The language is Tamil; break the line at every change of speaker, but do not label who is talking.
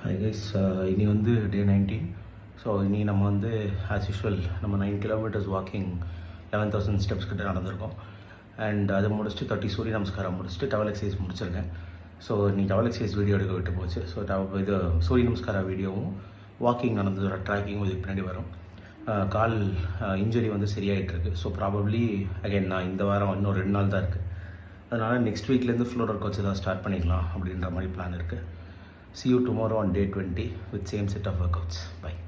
ஹை கைஸ், இனி வந்து டே 19. ஸோ இனி நம்ம வந்து ஆஸ் யூஷுவல் நம்ம 9 கிலோமீட்டர்ஸ் வாக்கிங் 11,000 ஸ்டெப்ஸ் கிட்ட நடந்திருக்கோம். அண்ட் அதை முடிச்சுட்டு 30 சூரிய நமஸ்காரம் முடிச்சுட்டு டவல் எக்ஸசைஸ் முடிச்சிருக்கேன். ஸோ நீ டவல் எக்ஸசைஸ் வீடியோ எடுக்க விட்டு போச்சு. ஸோ இது சூரிய நமஸ்கார வீடியோவும் வாக்கிங் நடந்ததோட ட்ராக்கிங்கும் இதுக்கு பின்னாடி வரும். கால் இன்ஜுரி வந்து சரியாயிட்டிருக்கு. ஸோ ப்ராபப்ளி அகைன் நான் இந்த வாரம் இன்னும் 2 நாள் தான் இருக்குது. அதனால் நெக்ஸ்ட் வீக்லேருந்து ஃப்ளோர் ஒர்க் வச்சு தான் ஸ்டார்ட் பண்ணிக்கலாம் அப்படின்ற மாதிரி பிளான் இருக்குது. See you tomorrow on day 20 with same set of workouts. Bye.